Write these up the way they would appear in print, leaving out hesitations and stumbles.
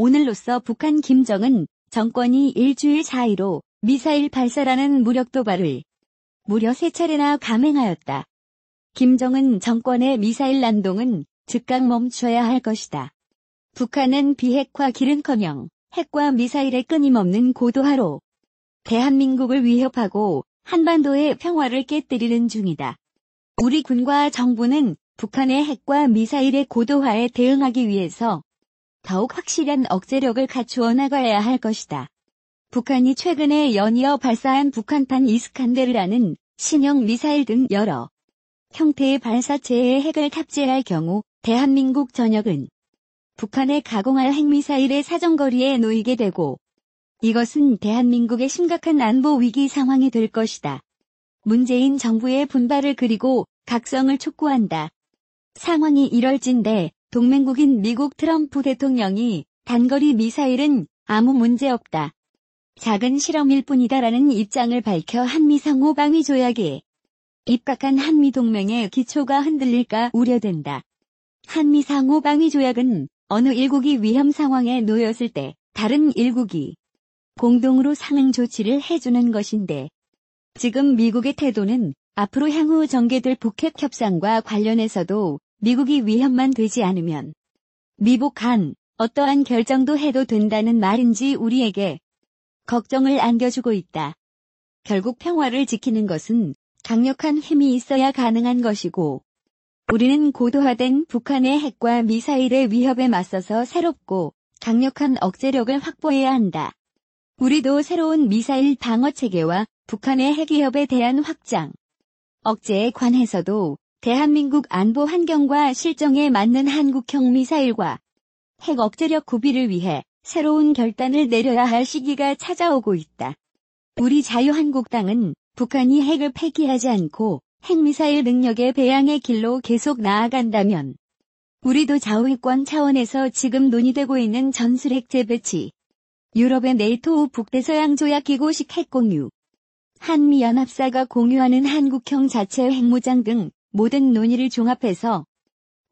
오늘로써 북한 김정은 정권이 일주일 사이로 미사일 발사라는 무력 도발을 무려 3차례나 감행하였다. 김정은 정권의 미사일 난동은 즉각 멈춰야 할 것이다. 북한은 비핵화 길은커녕 핵과 미사일의 끊임없는 고도화로 대한민국을 위협하고 한반도의 평화를 깨뜨리는 중이다. 우리 군과 정부는 북한의 핵과 미사일의 고도화에 대응하기 위해서 더욱 확실한 억제력을 갖추어 나가야 할 것이다. 북한이 최근에 연이어 발사한 북한판 이스칸데르라는 신형 미사일 등 여러 형태의 발사체에 핵을 탑재할 경우 대한민국 전역은 북한에 가공할 핵미사일의 사정거리에 놓이게 되고 이것은 대한민국의 심각한 안보 위기 상황이 될 것이다. 문재인 정부의 분발을 그리고 각성을 촉구한다. 상황이 이럴진데 동맹국인 미국 트럼프 대통령이 단거리 미사일은 아무 문제 없다. 작은 실험일 뿐이다라는 입장을 밝혀 한미상호 방위 조약에 입각한 한미동맹의 기초가 흔들릴까 우려된다. 한미상호 방위 조약은 어느 일국이 위험 상황에 놓였을 때 다른 일국이 공동으로 상응 조치를 해주는 것인데 지금 미국의 태도는 앞으로 향후 전개될 북핵 협상과 관련해서도 미국이 위협만 되지 않으면 미북 간 어떠한 결정도 해도 된다는 말인지 우리에게 걱정을 안겨주고 있다. 결국 평화를 지키는 것은 강력한 힘이 있어야 가능한 것이고 우리는 고도화된 북한의 핵과 미사일의 위협에 맞서서 새롭고 강력한 억제력을 확보해야 한다. 우리도 새로운 미사일 방어 체계와 북한의 핵 위협에 대한 확장, 억제에 관해서도 대한민국 안보 환경과 실정에 맞는 한국형 미사일과 핵 억제력 구비를 위해 새로운 결단을 내려야 할 시기가 찾아오고 있다. 우리 자유한국당은 북한이 핵을 폐기하지 않고 핵미사일 능력의 배양의 길로 계속 나아간다면 우리도 자위권 차원에서 지금 논의되고 있는 전술핵 재배치, 유럽의 네이토 북대서양 조약 기구식 핵공유, 한미연합사가 공유하는 한국형 자체 핵무장 등 모든 논의를 종합해서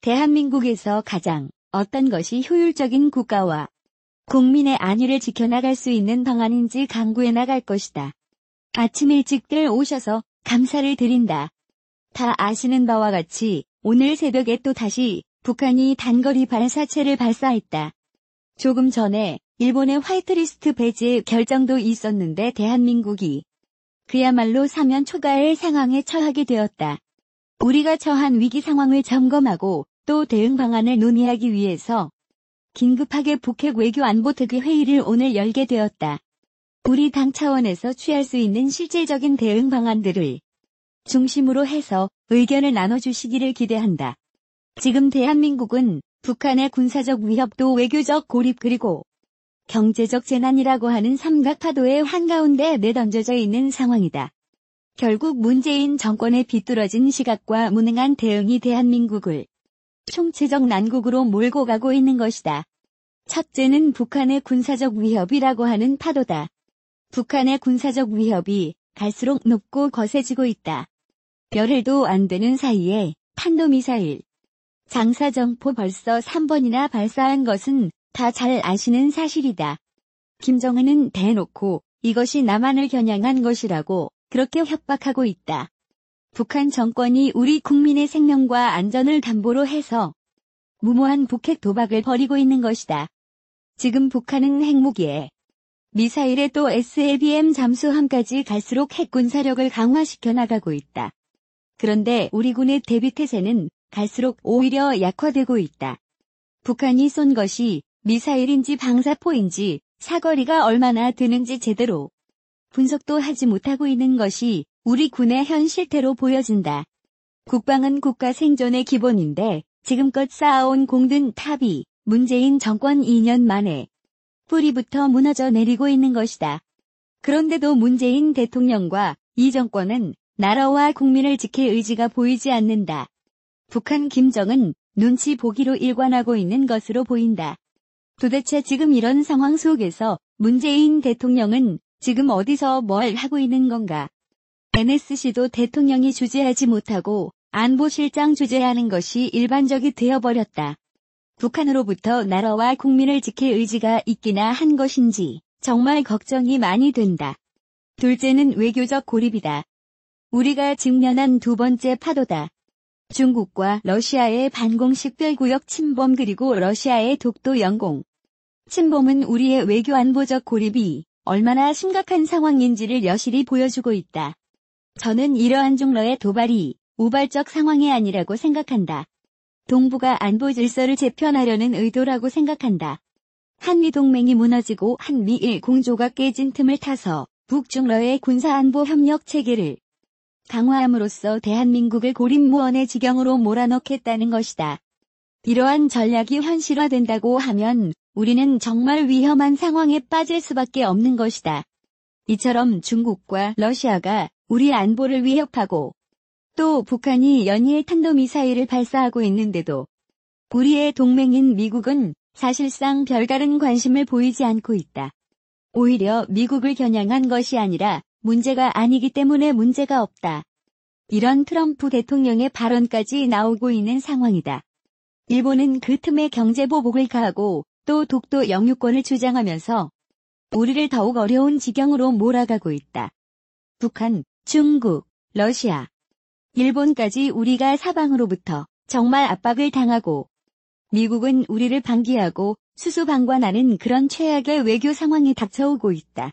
대한민국에서 가장 어떤 것이 효율적인 국가와 국민의 안위를 지켜나갈 수 있는 방안인지 강구해 나갈 것이다. 아침 일찍들 오셔서 감사를 드린다. 다 아시는 바와 같이 오늘 새벽에 또 다시 북한이 단거리 발사체를 발사했다. 조금 전에 일본의 화이트리스트 배제 결정도 있었는데 대한민국이 그야말로 사면 초가의 상황에 처하게 되었다. 우리가 처한 위기 상황을 점검하고 또 대응 방안을 논의하기 위해서 긴급하게 북핵 외교 안보특위 회의를 오늘 열게 되었다. 우리 당 차원에서 취할 수 있는 실질적인 대응 방안들을 중심으로 해서 의견을 나눠주시기를 기대한다. 지금 대한민국은 북한의 군사적 위협도 외교적 고립 그리고 경제적 재난이라고 하는 삼각파도의 한가운데 내던져져 있는 상황이다. 결국 문재인 정권의 비뚤어진 시각과 무능한 대응이 대한민국을 총체적 난국으로 몰고 가고 있는 것이다. 첫째는 북한의 군사적 위협이라고 하는 파도다. 북한의 군사적 위협이 갈수록 높고 거세지고 있다. 열흘도 안 되는 사이에 탄도미사일, 장사정포 벌써 3번이나 발사한 것은 다 잘 아시는 사실이다. 김정은은 대놓고 이것이 남한을 겨냥한 것이라고 그렇게 협박하고 있다. 북한 정권이 우리 국민의 생명과 안전을 담보로 해서 무모한 북핵 도박을 벌이고 있는 것이다. 지금 북한은 핵무기에 미사일에 또 SLBM 잠수함까지 갈수록 핵 군사력을 강화시켜 나가고 있다. 그런데 우리 군의 대비태세는 갈수록 오히려 약화되고 있다. 북한이 쏜 것이 미사일인지 방사포인지 사거리가 얼마나 되는지 제대로 분석도 하지 못하고 있는 것이 우리 군의 현 실태로 보여진다. 국방은 국가 생존의 기본인데 지금껏 쌓아온 공든 탑이 문재인 정권 2년 만에 뿌리부터 무너져 내리고 있는 것이다. 그런데도 문재인 대통령과 이 정권은 나라와 국민을 지킬 의지가 보이지 않는다. 북한 김정은 눈치 보기로 일관하고 있는 것으로 보인다. 도대체 지금 이런 상황 속에서 문재인 대통령은 지금 어디서 뭘 하고 있는 건가? NSC도 대통령이 주재하지 못하고 안보실장 주재하는 것이 일반적이 되어버렸다. 북한으로부터 나라와 국민을 지킬 의지가 있기나 한 것인지 정말 걱정이 많이 된다. 둘째는 외교적 고립이다. 우리가 직면한 두 번째 파도다. 중국과 러시아의 반공식 별구역 침범 그리고 러시아의 독도 영공. 침범은 우리의 외교 안보적 고립이 얼마나 심각한 상황인지를 여실히 보여주고 있다. 저는 이러한 종로의 도발이 우발적 상황이 아니라고 생각한다. 동북아 안보 질서를 재편하려는 의도라고 생각한다. 한미동맹이 무너지고 한미일 공조가 깨진 틈을 타서 북중러의 군사안보 협력 체계를 강화함으로써 대한민국을 고립무원의 지경으로 몰아넣겠다는 것이다. 이러한 전략이 현실화된다고 하면 우리는 정말 위험한 상황에 빠질 수밖에 없는 것이다. 이처럼 중국과 러시아가 우리 안보를 위협하고 또 북한이 연이에 탄도미사일을 발사하고 있는데도 우리의 동맹인 미국은 사실상 별다른 관심을 보이지 않고 있다. 오히려 미국을 겨냥한 것이 아니라 문제가 아니기 때문에 문제가 없다. 이런 트럼프 대통령의 발언까지 나오고 있는 상황이다. 일본은 그 틈에 경제보복을 가하고 또 독도 영유권을 주장하면서 우리를 더욱 어려운 지경으로 몰아가고 있다. 북한, 중국, 러시아, 일본까지 우리가 사방으로부터 정말 압박을 당하고 미국은 우리를 방기하고 수수방관하는 그런 최악의 외교 상황이 닥쳐오고 있다.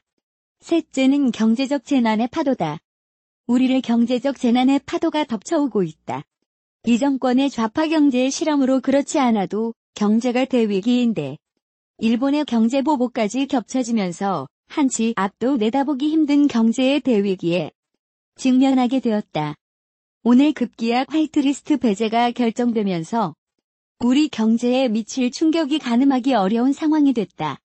셋째는 경제적 재난의 파도다. 우리를 경제적 재난의 파도가 덮쳐오고 있다. 이 정권의 좌파 경제의 실험으로 그렇지 않아도 경제가 대위기인데 일본의 경제보복까지 겹쳐지면서 한치 앞도 내다보기 힘든 경제의 대위기에 직면하게 되었다. 오늘 급기야 화이트리스트 배제가 결정되면서 우리 경제에 미칠 충격이 가늠하기 어려운 상황이 됐다.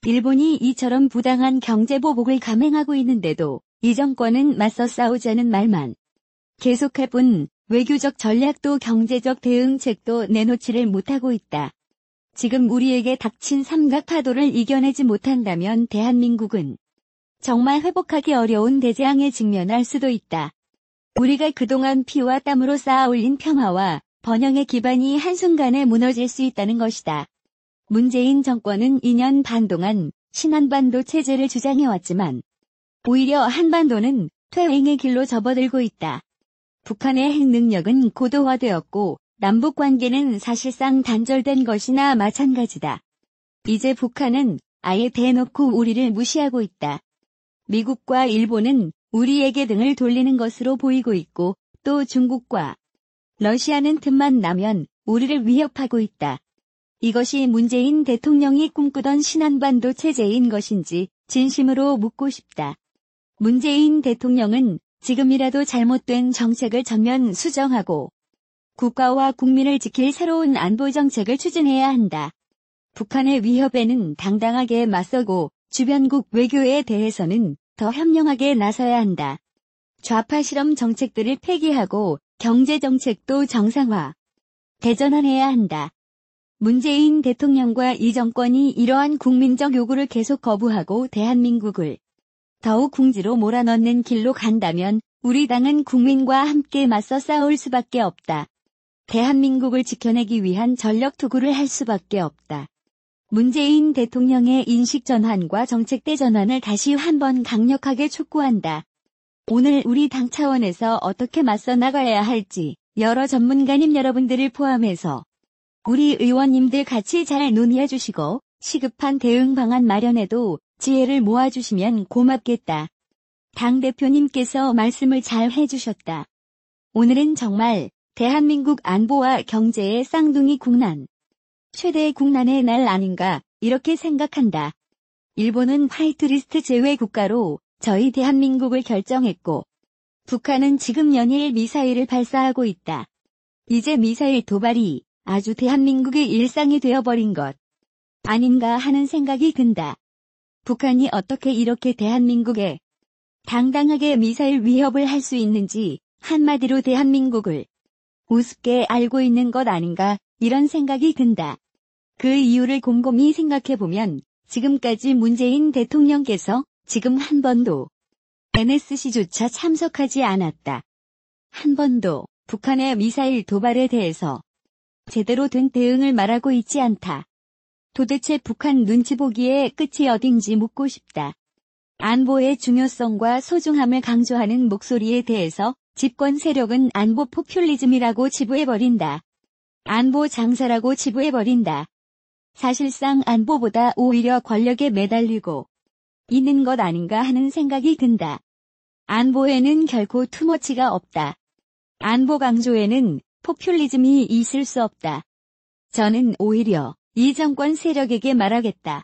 일본이 이처럼 부당한 경제보복을 감행하고 있는데도 이 정권은 맞서 싸우자는 말만 계속할 뿐 외교적 전략도 경제적 대응책도 내놓지를 못하고 있다. 지금 우리에게 닥친 삼각파도를 이겨내지 못한다면 대한민국은 정말 회복하기 어려운 대재앙에 직면할 수도 있다. 우리가 그동안 피와 땀으로 쌓아 올린 평화와 번영의 기반이 한순간에 무너질 수 있다는 것이다. 문재인 정권은 2년 반 동안 신한반도 체제를 주장해왔지만 오히려 한반도는 퇴행의 길로 접어들고 있다. 북한의 핵 능력은 고도화되었고 남북 관계는 사실상 단절된 것이나 마찬가지다. 이제 북한은 아예 대놓고 우리를 무시하고 있다. 미국과 일본은 우리에게 등을 돌리는 것으로 보이고 있고 또 중국과 러시아는 틈만 나면 우리를 위협하고 있다. 이것이 문재인 대통령이 꿈꾸던 신한반도 체제인 것인지 진심으로 묻고 싶다. 문재인 대통령은 지금이라도 잘못된 정책을 전면 수정하고 국가와 국민을 지킬 새로운 안보 정책을 추진해야 한다. 북한의 위협에는 당당하게 맞서고 주변국 외교에 대해서는 더 현명하게 나서야 한다. 좌파 실험 정책들을 폐기하고 경제 정책도 정상화, 대전환해야 한다. 문재인 대통령과 이 정권이 이러한 국민적 요구를 계속 거부하고 대한민국을 더욱 궁지로 몰아넣는 길로 간다면 우리 당은 국민과 함께 맞서 싸울 수밖에 없다. 대한민국을 지켜내기 위한 전력 투구를 할 수밖에 없다. 문재인 대통령의 인식 전환과 정책 대전환을 다시 한번 강력하게 촉구한다. 오늘 우리 당 차원에서 어떻게 맞서 나가야 할지 여러 전문가님 여러분들을 포함해서 우리 의원님들 같이 잘 논의해 주시고 시급한 대응 방안 마련에도 지혜를 모아주시면 고맙겠다. 당대표님께서 말씀을 잘 해주셨다. 오늘은 정말 대한민국 안보와 경제의 쌍둥이 국난, 최대의 국난의 날 아닌가 이렇게 생각한다. 일본은 화이트리스트 제외 국가로 저희 대한민국을 결정했고 북한은 지금 연일 미사일을 발사하고 있다. 이제 미사일 도발이 아주 대한민국의 일상이 되어버린 것 아닌가 하는 생각이 든다. 북한이 어떻게 이렇게 대한민국에 당당하게 미사일 위협을 할 수 있는지 한마디로 대한민국을 우습게 알고 있는 것 아닌가 이런 생각이 든다. 그 이유를 곰곰이 생각해보면 지금까지 문재인 대통령께서 지금 한 번도 NSC조차 참석하지 않았다. 한 번도 북한의 미사일 도발에 대해서 제대로 된 대응을 말하고 있지 않다. 도대체 북한 눈치 보기에 끝이 어딘지 묻고 싶다. 안보의 중요성과 소중함을 강조하는 목소리에 대해서 집권 세력은 안보 포퓰리즘이라고 치부해버린다. 안보 장사라고 치부해버린다. 사실상 안보보다 오히려 권력에 매달리고 있는 것 아닌가 하는 생각이 든다. 안보에는 결코 투머치가 없다. 안보 강조에는 포퓰리즘이 있을 수 없다. 저는 오히려 이 정권 세력에게 말하겠다.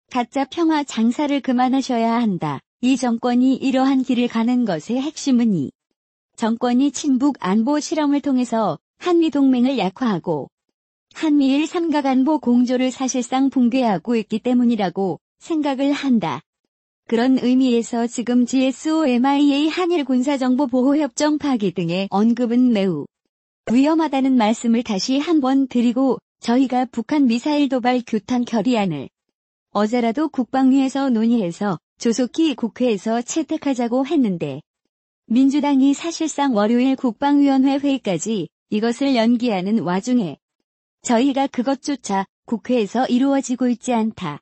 가짜 평화 장사를 그만하셔야 한다. 이 정권이 이러한 길을 가는 것의 핵심은 이 정권이 친북 안보 실험을 통해서 한미동맹을 약화하고 한미일 삼각안보 공조를 사실상 붕괴하고 있기 때문이라고 생각을 한다. 그런 의미에서 지금 GSOMIA 한일 군사정보보호협정 파기 등의 언급은 매우 위험하다는 말씀을 다시 한번 드리고 저희가 북한 미사일 도발 규탄 결의안을 어제라도 국방위에서 논의해서 조속히 국회에서 채택하자고 했는데 민주당이 사실상 월요일 국방위원회 회의까지 이것을 연기하는 와중에 저희가 그것조차 국회에서 이루어지고 있지 않다.